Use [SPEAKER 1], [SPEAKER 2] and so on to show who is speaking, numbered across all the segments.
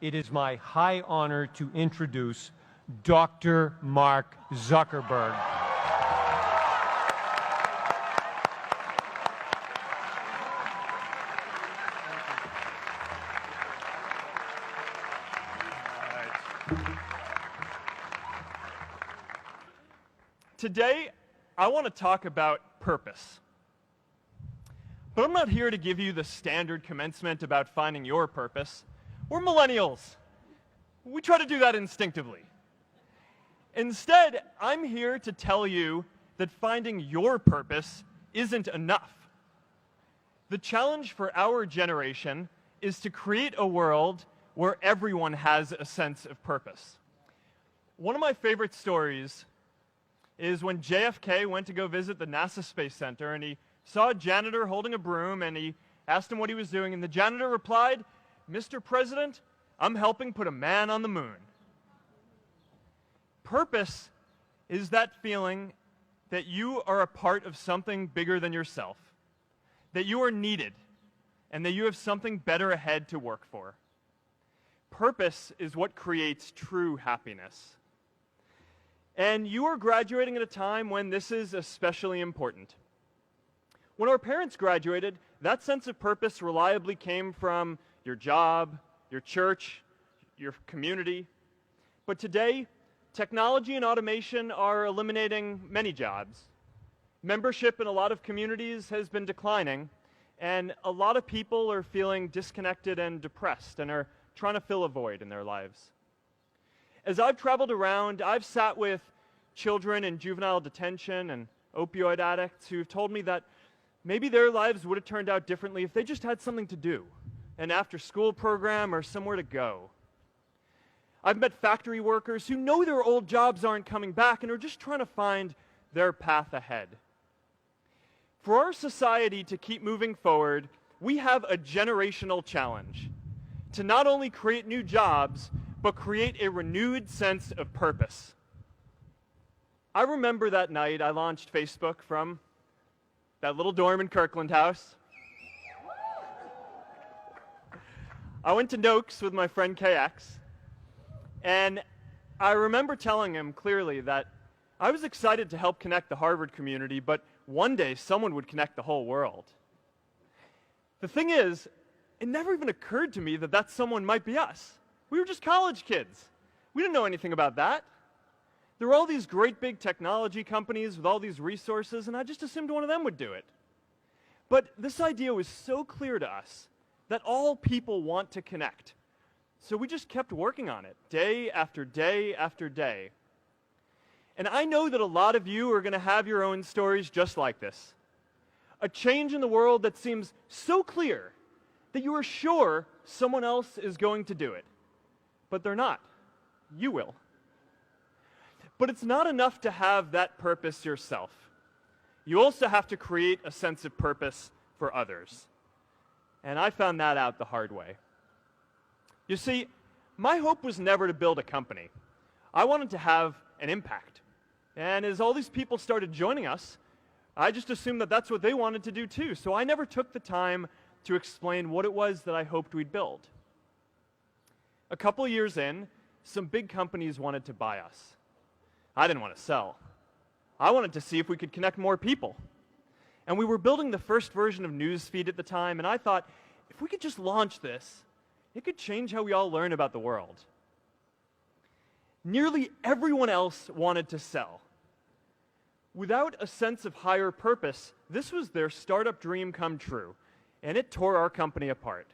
[SPEAKER 1] it is my high honor to introduce Dr. Mark Zuckerberg.
[SPEAKER 2] Today, I want to talk about purpose. But I'm not here to give you the standard commencement about finding your purpose. We're millennials. We try to do that instinctively. Instead, I'm here to tell you that finding your purpose isn't enough. The challenge for our generation is to create a world where everyone has a sense of purpose. One of my favorite stories is when JFK went to go visit the NASA Space Center, and he saw a janitor holding a broom, and he asked him what he was doing, and the janitor replied, "Mr. President, I'm helping put a man on the moon." Purpose is that feeling that you are a part of something bigger than yourself, that you are needed, and that you have something better ahead to work for. Purpose is what creates true happiness. And you are graduating at a time when this is especially important. When our parents graduated, that sense of purpose reliably came from your job, your church, your community. But today, technology and automation are eliminating many jobs. Membership in a lot of communities has been declining, and a lot of people are feeling disconnected and depressed and are trying to fill a void in their lives. As I've traveled around, I've sat with children in juvenile detention and opioid addicts who've told me that maybe their lives would have turned out differently if they just had something to do, an after-school program or somewhere to go. I've met factory workers who know their old jobs aren't coming back and are just trying to find their path ahead. For our society to keep moving forward, we have a generational challenge to not only create new jobs, but create a renewed sense of purpose. I remember that night I launched Facebook from that little dorm in Kirkland House. I went to Noakes with my friend KX, and I remember telling him clearly that I was excited to help connect the Harvard community, but one day someone would connect the whole world. The thing is, it never even occurred to me that that someone might be us. We were just college kids. We didn't know anything about that. There were all these great big technology companies with all these resources, and I just assumed one of them would do it. But this idea was so clear to us that all people want to connect. So we just kept working on it, day after day after day. And I know that a lot of you are going to have your own stories just like this. A change in the world that seems so clear that you are sure someone else is going to do it. But they're not. You will. But it's not enough to have that purpose yourself. You also have to create a sense of purpose for others. And I found that out the hard way. You see, my hope was never to build a company. I wanted to have an impact. And as all these people started joining us, I just assumed that that's what they wanted to do too. So I never took the time to explain what it was that I hoped we'd build. A couple years in, some big companies wanted to buy us. I didn't want to sell. I wanted to see if we could connect more people. And we were building the first version of Newsfeed at the time, and I thought, if we could just launch this, it could change how we all learn about the world. Nearly everyone else wanted to sell. Without a sense of higher purpose, this was their startup dream come true, and it tore our company apart.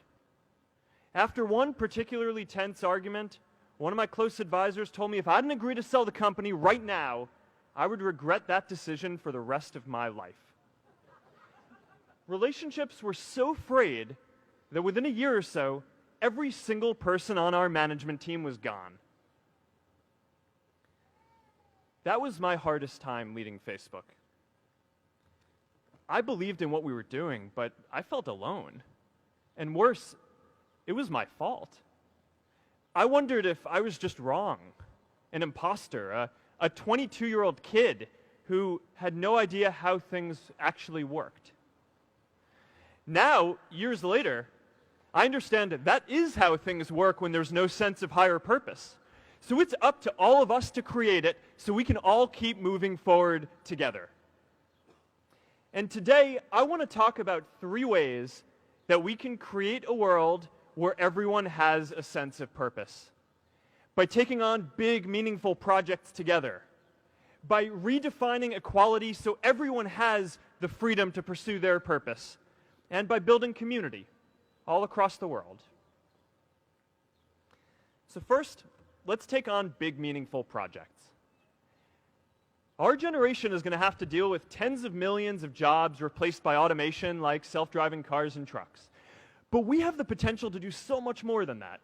[SPEAKER 2] After one particularly tense argument, one of my close advisors told me if I didn't agree to sell the company right now, I would regret that decision for the rest of my life. Relationships were so frayed that within a year or so, every single person on our management team was gone. That was my hardest time leading Facebook. I believed in what we were doing, but I felt alone. And worse, it was my fault. I wondered if I was just wrong, an imposter, a 22-year-old kid who had no idea how things actually worked. Now, years later, I understand that is how things work when there's no sense of higher purpose. So it's up to all of us to create it so we can all keep moving forward together. And today, I want to talk about 3 ways that we can create a world where everyone has a sense of purpose. By taking on big, meaningful projects together. By redefining equality so everyone has the freedom to pursue their purpose. And by building community all across the world. So first, let's take on big, meaningful projects. Our generation is going to have to deal with tens of millions of jobs replaced by automation like self-driving cars and trucks. But we have the potential to do so much more than that.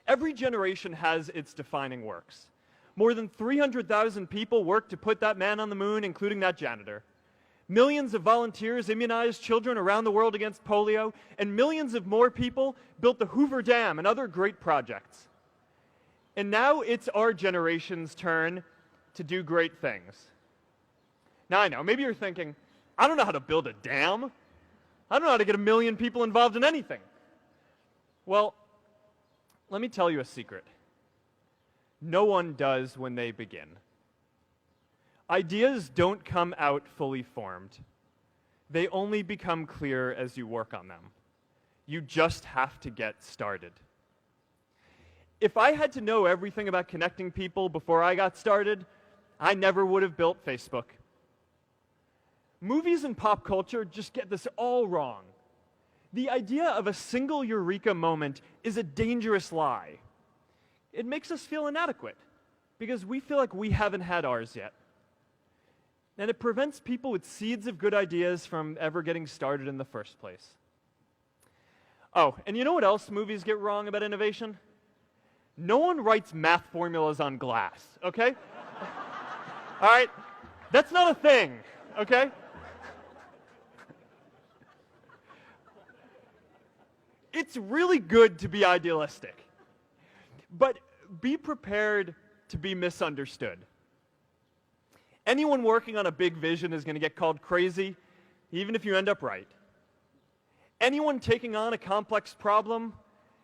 [SPEAKER 2] Every generation has its defining works. More than 300,000 people worked to put that man on the moon, including that janitor. Millions of volunteers immunized children around the world against polio, and millions of more people built the Hoover Dam and other great projects. And now it's our generation's turn to do great things. Now I know, maybe you're thinking, I don't know how to build a dam. I don't know how to get 1 million people involved in anything. Well, let me tell you a secret. No one does when they begin. Ideas don't come out fully formed. They only become clear as you work on them. You just have to get started. If I had to know everything about connecting people before I got started, I never would have built Facebook. Movies and pop culture just get this all wrong. The idea of a single eureka moment is a dangerous lie. It makes us feel inadequate because we feel like we haven't had ours yet. And it prevents people with seeds of good ideas from ever getting started in the first place. Oh, and you know what else movies get wrong about innovation? No one writes math formulas on glass, okay? All right? That's not a thing, okay? It's really good to be idealistic, but be prepared to be misunderstood. Anyone working on a big vision is going to get called crazy, even if you end up right. Anyone taking on a complex problem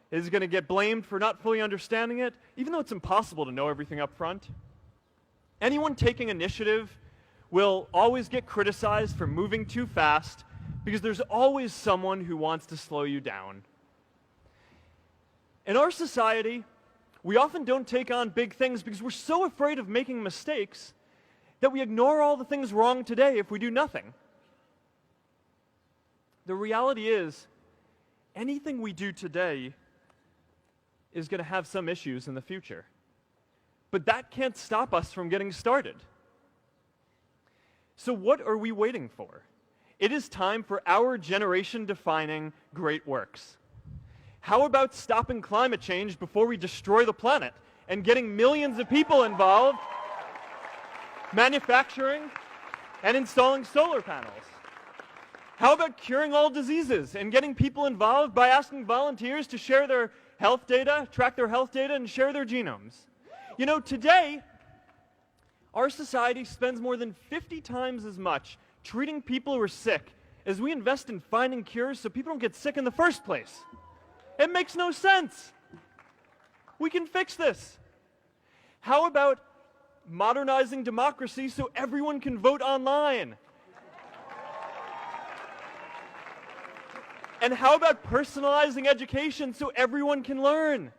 [SPEAKER 2] is going to get blamed for not fully understanding it, even though it's impossible to know everything up front. Anyone taking initiative will always get criticized for moving too fast because there's always someone who wants to slow you down. In our society, we often don't take on big things because we're so afraid of making mistakes that we ignore all the things wrong today if we do nothing. The reality is, anything we do today is going to have some issues in the future. But that can't stop us from getting started. So what are we waiting for? It is time for our generation-defining great works. How about stopping climate change before we destroy the planet and getting millions of people involved, manufacturing and installing solar panels? How about curing all diseases and getting people involved by asking volunteers to share their health data, track their health data, and share their genomes? You know, today, our society spends more than 50 times as much treating people who are sick as we invest in finding cures so people don't get sick in the first place. It makes no sense. We can fix this. How about modernizing democracy so everyone can vote online? And how about personalizing education so everyone can learn?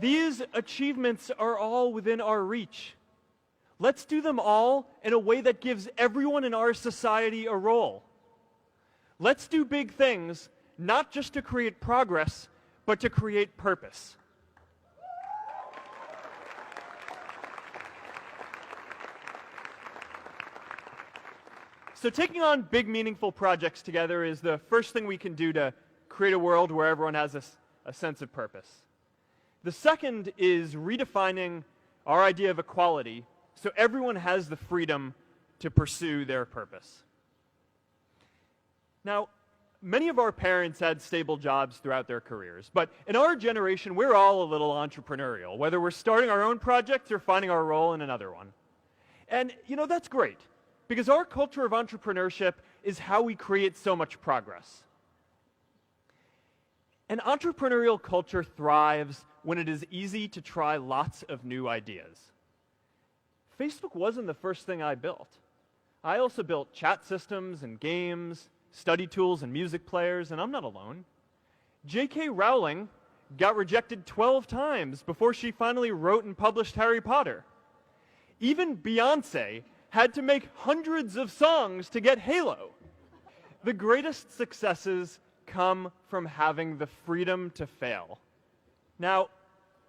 [SPEAKER 2] These achievements are all within our reach. Let's do them all in a way that gives everyone in our society a role. Let's do big things, not just to create progress, but to create purpose. So taking on big, meaningful projects together is the first thing we can do to create a world where everyone has a sense of purpose. The second is redefining our idea of equality so everyone has the freedom to pursue their purpose. Now, many of our parents had stable jobs throughout their careers, but in our generation, we're all a little entrepreneurial, whether we're starting our own projects or finding our role in another one. And, you know, that's great, because our culture of entrepreneurship is how we create so much progress. An entrepreneurial culture thrives when it is easy to try lots of new ideas. Facebook wasn't the first thing I built. I also built chat systems and games, study tools and music players, and I'm not alone. J.K. Rowling got rejected 12 times before she finally wrote and published Harry Potter. Even Beyoncé had to make hundreds of songs to get Halo. The greatest successes come from having the freedom to fail. Now,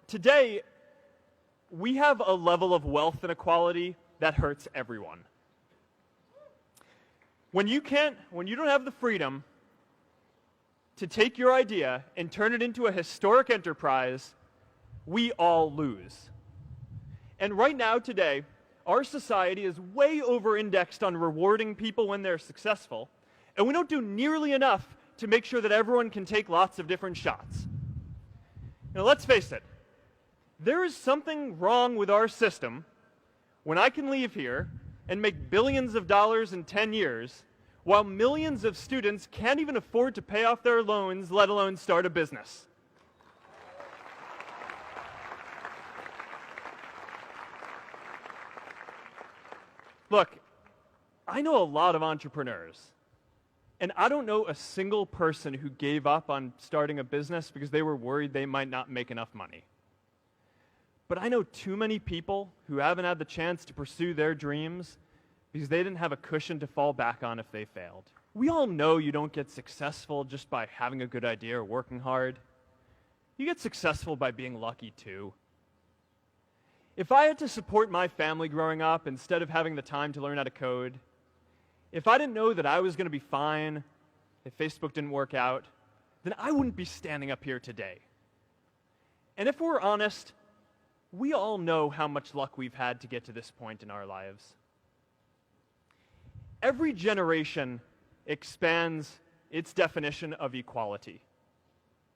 [SPEAKER 2] today, we have a level of wealth inequality that hurts everyone. When you don't have the freedom to take your idea and turn it into a historic enterprise, we all lose. And right now, today, our society is way over-indexed on rewarding people when they're successful, and we don't do nearly enough to make sure that everyone can take lots of different shots. Now, let's face it, there is something wrong with our system when I can leave here and make billions of dollars in 10 years, while millions of students can't even afford to pay off their loans, let alone start a business. Look, I know a lot of entrepreneurs, and I don't know a single person who gave up on starting a business because they were worried they might not make enough money. But I know too many people who haven't had the chance to pursue their dreams because they didn't have a cushion to fall back on if they failed. We all know you don't get successful just by having a good idea or working hard. You get successful by being lucky too. If I had to support my family growing up instead of having the time to learn how to code, if I didn't know that I was going to be fine if Facebook didn't work out, then I wouldn't be standing up here today. And if we're honest, we all know how much luck we've had to get to this point in our lives. Every generation expands its definition of equality.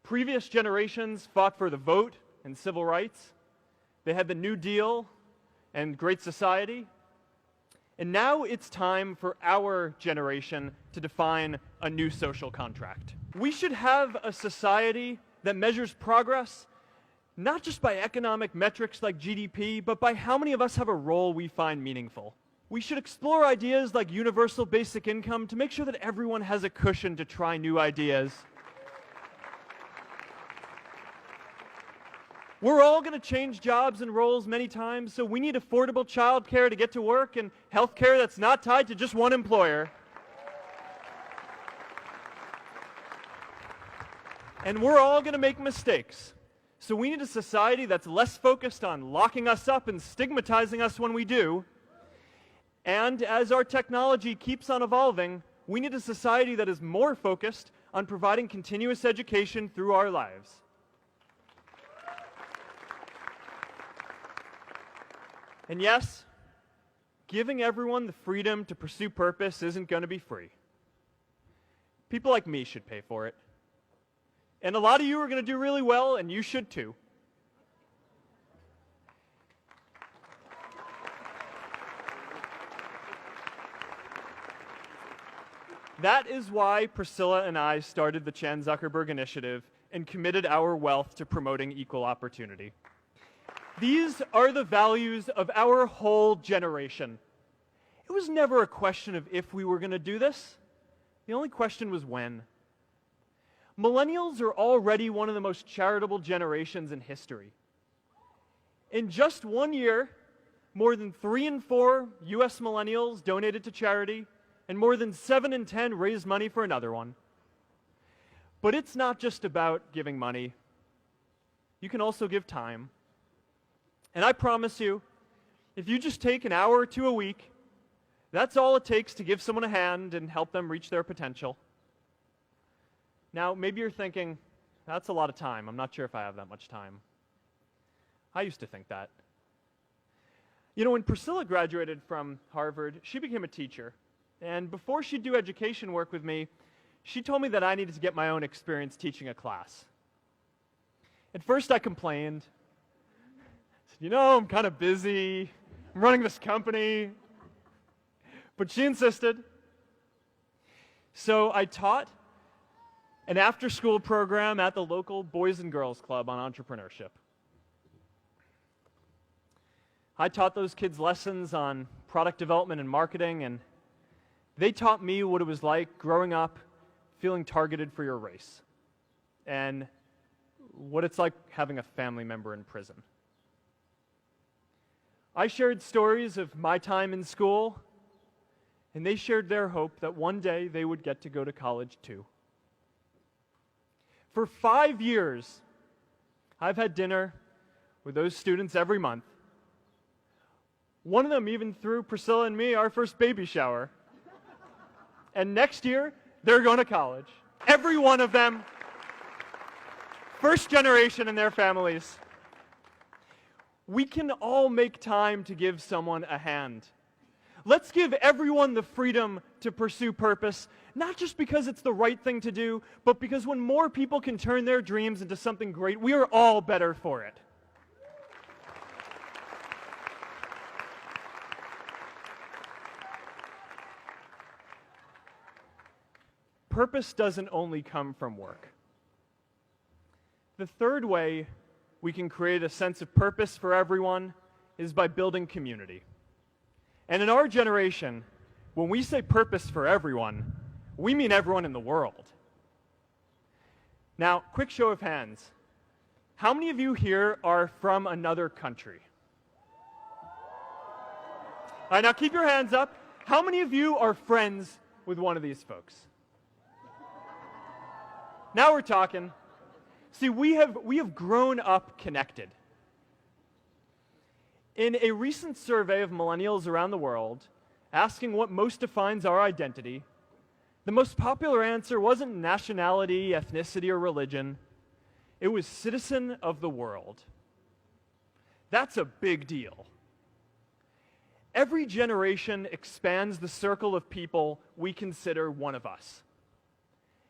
[SPEAKER 2] Previous generations fought for the vote and civil rights. They had the New Deal and Great Society. And now it's time for our generation to define a new social contract. We should have a society that measures progress not just by economic metrics like GDP, but by how many of us have a role we find meaningful. We should explore ideas like universal basic income to make sure that everyone has a cushion to try new ideas. We're all going to change jobs and roles many times, so we need affordable childcare to get to work and healthcare that's not tied to just one employer. And we're all going to make mistakes. So we need a society that's less focused on locking us up and stigmatizing us when we do. And as our technology keeps on evolving, we need a society that is more focused on providing continuous education through our lives. And yes, giving everyone the freedom to pursue purpose isn't going to be free. People like me should pay for it. And a lot of you are going to do really well, and you should too. That is why Priscilla and I started the Chan Zuckerberg Initiative and committed our wealth to promoting equal opportunity. These are the values of our whole generation. It was never a question of if we were going to do this. The only question was when. Millennials are already one of the most charitable generations in history. In just 1 year, more than 3 in 4 US millennials donated to charity, and more than 7 in 10 raised money for another one. But it's not just about giving money. You can also give time. And I promise you, if you just take an hour or two a week, that's all it takes to give someone a hand and help them reach their potential. Now, maybe you're thinking, that's a lot of time. I'm not sure if I have that much time. I used to think that. You know, when Priscilla graduated from Harvard, she became a teacher. And before she'd do education work with me, she told me that I needed to get my own experience teaching a class. At first, I complained. I said, you know, I'm kind of busy. I'm running this company. But she insisted. So I taught an after-school program at the local Boys and Girls Club on entrepreneurship. I taught those kids lessons on product development and marketing, and they taught me what it was like growing up feeling targeted for your race, and what it's like having a family member in prison. I shared stories of my time in school, and they shared their hope that one day they would get to go to college too. For 5 years, I've had dinner with those students every month. One of them even threw Priscilla and me our first baby shower. And next year, they're going to college. Every one of them, first generation in their families. We can all make time to give someone a hand. Let's give everyone the freedom to pursue purpose, not just because it's the right thing to do, but because when more people can turn their dreams into something great, we are all better for it. Purpose doesn't only come from work. The third way we can create a sense of purpose for everyone is by building community. And in our generation, when we say purpose for everyone, we mean everyone in the world. Now, quick show of hands. How many of you here are from another country? All right, now keep your hands up. How many of you are friends with one of these folks? Now we're talking. See, we have grown up connected. In a recent survey of millennials around the world, asking what most defines our identity, the most popular answer wasn't nationality, ethnicity, or religion. It was citizen of the world. That's a big deal. Every generation expands the circle of people we consider one of us.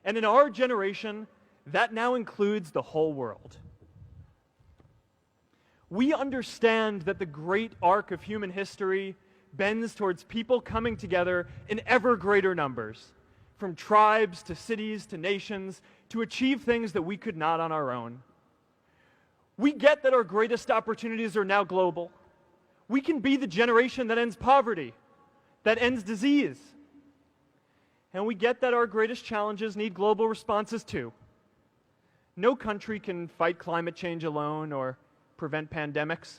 [SPEAKER 2] And in our generation, that now includes the whole world. We understand that the great arc of human history bends towards people coming together in ever greater numbers, from tribes to cities to nations, to achieve things that we could not on our own. We get that our greatest opportunities are now global. We can be the generation that ends poverty, that ends disease. And we get that our greatest challenges need global responses too. No country can fight climate change alone or prevent pandemics.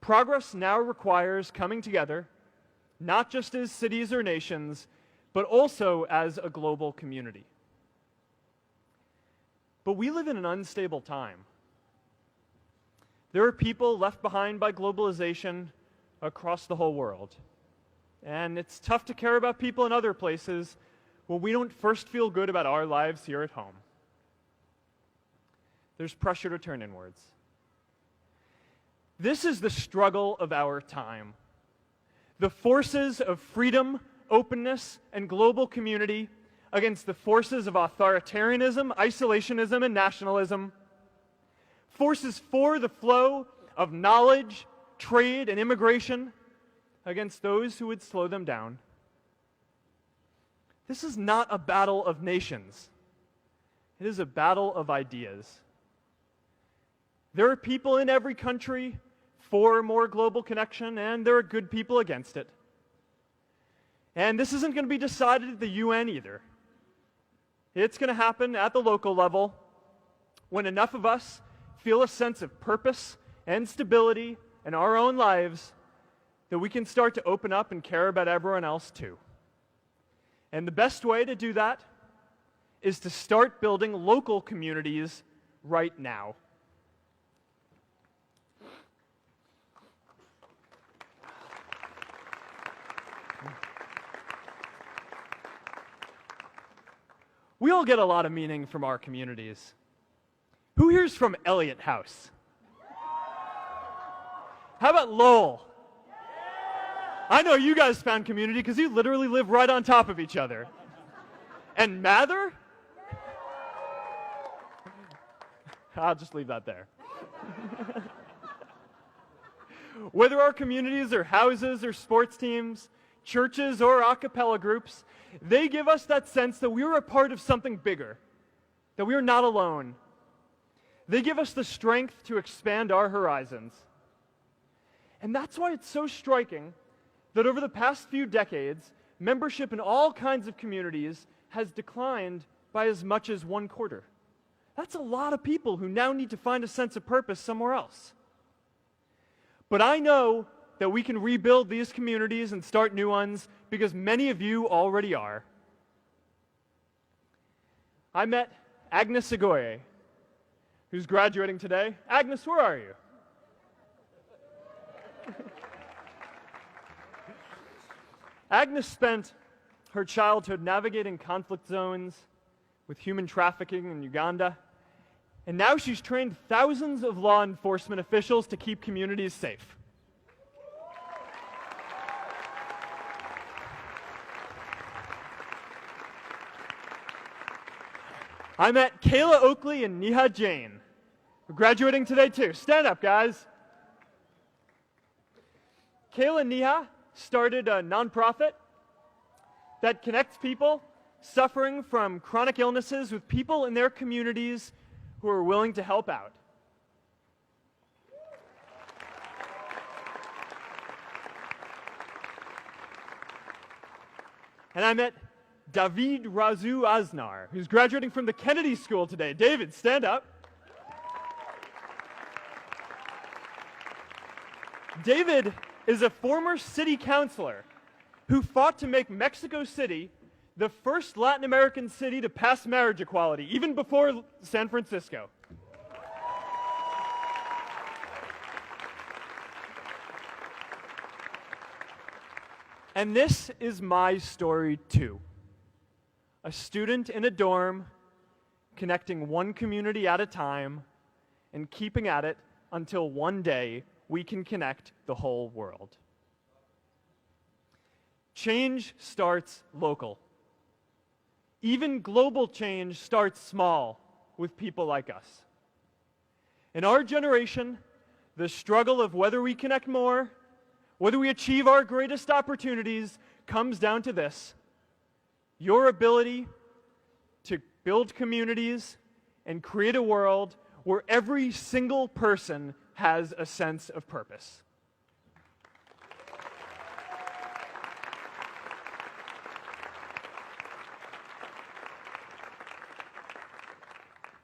[SPEAKER 2] Progress now requires coming together, not just as cities or nations, but also as a global community. But we live in an unstable time. There are people left behind by globalization across the whole world. And it's tough to care about people in other places when we don't first feel good about our lives here at home. There's pressure to turn inwards. This is the struggle of our time. The forces of freedom, openness, and global community against the forces of authoritarianism, isolationism, and nationalism. Forces for the flow of knowledge, trade, and immigration against those who would slow them down. This is not a battle of nations. It is a battle of ideas. There are people in every country for more global connection, and there are good people against it. And this isn't going to be decided at the UN either. It's going to happen at the local level when enough of us feel a sense of purpose and stability in our own lives that we can start to open up and care about everyone else too. And the best way to do that is to start building local communities right now. We all get a lot of meaning from our communities. Who here's from Elliott House? How about Lowell? I know you guys found community because you literally live right on top of each other. And Mather? I'll just leave that there. Whether our communities are houses or sports teams, churches or a cappella groups, they give us that sense that we are a part of something bigger, that we are not alone. They give us the strength to expand our horizons. And that's why it's so striking that over the past few decades, membership in all kinds of communities has declined by as much as 1/4. That's a lot of people who now need to find a sense of purpose somewhere else. But I know that we can rebuild these communities and start new ones because many of you already are. I met Agnes Aghori, who's graduating today. Agnes, where are you? Agnes spent her childhood navigating conflict zones with human trafficking in Uganda, and now she's trained thousands of law enforcement officials to keep communities safe. I met Kayla Oakley and Neha Jain, who are graduating today too. Stand up, guys. Kayla and Neha started a nonprofit that connects people suffering from chronic illnesses with people in their communities who are willing to help out. And I met David Razu Aznar, who's graduating from the Kennedy School today. David, stand up. David is a former city councilor who fought to make Mexico City the first Latin American city to pass marriage equality, even before San Francisco. And this is my story too. A student in a dorm, connecting one community at a time, and keeping at it until one day we can connect the whole world. Change starts local. Even global change starts small with people like us. In our generation, the struggle of whether we connect more, whether we achieve our greatest opportunities, comes down to this: your ability to build communities and create a world where every single person has a sense of purpose.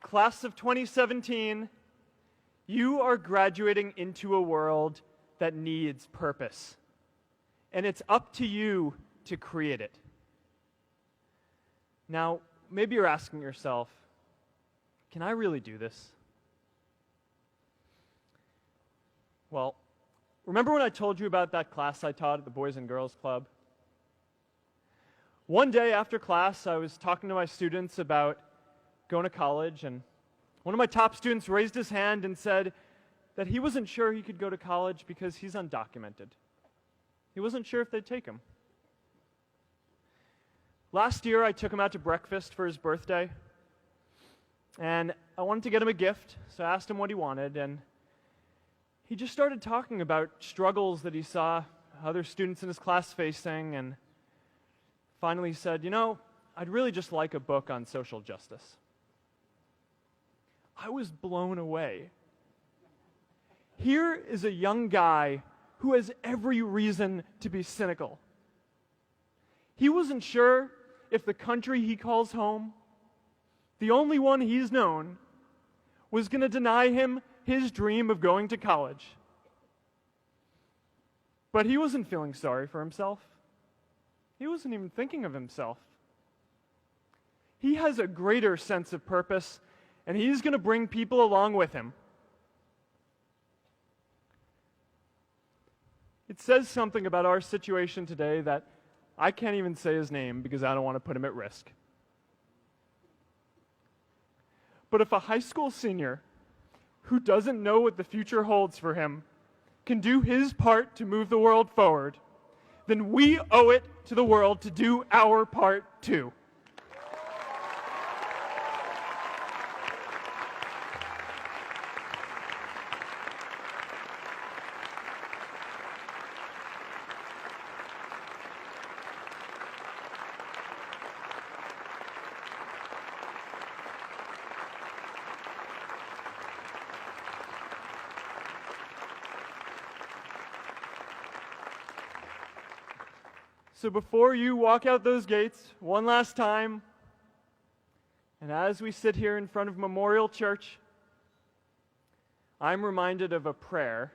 [SPEAKER 2] Class of 2017, you are graduating into a world that needs purpose. And it's up to you to create it. Now, maybe you're asking yourself, can I really do this? Well, remember when I told you about that class I taught at the Boys and Girls Club? One day after class, I was talking to my students about going to college, and one of my top students raised his hand and said that he wasn't sure he could go to college because he's undocumented. He wasn't sure if they'd take him. Last year, I took him out to breakfast for his birthday, and I wanted to get him a gift, so I asked him what he wanted, and he just started talking about struggles that he saw other students in his class facing, and finally said, you know, I'd really just like a book on social justice. I was blown away. Here is a young guy who has every reason to be cynical. He wasn't sure if the country he calls home, the only one he's known, was going to deny him his dream of going to college. But he wasn't feeling sorry for himself. He wasn't even thinking of himself. He has a greater sense of purpose, and he's going to bring people along with him. It says something about our situation today that I can't even say his name because I don't want to put him at risk. But if a high school senior who doesn't know what the future holds for him can do his part to move the world forward, then we owe it to the world to do our part too. So before you walk out those gates one last time, and as we sit here in front of Memorial Church, I'm reminded of a prayer,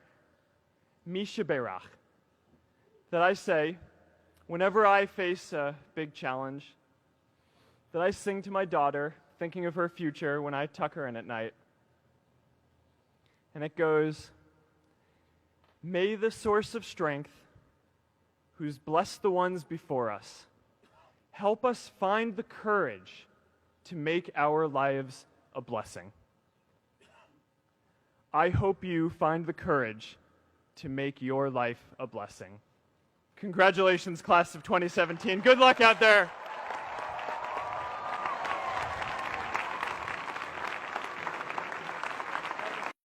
[SPEAKER 2] Misha Berach, that I say whenever I face a big challenge, that I sing to my daughter, thinking of her future when I tuck her in at night. And it goes, "May the source of strength, who's blessed the ones before us, help us find the courage to make our lives a blessing." I hope you find the courage to make your life a blessing. Congratulations, class of 2017. Good luck out there.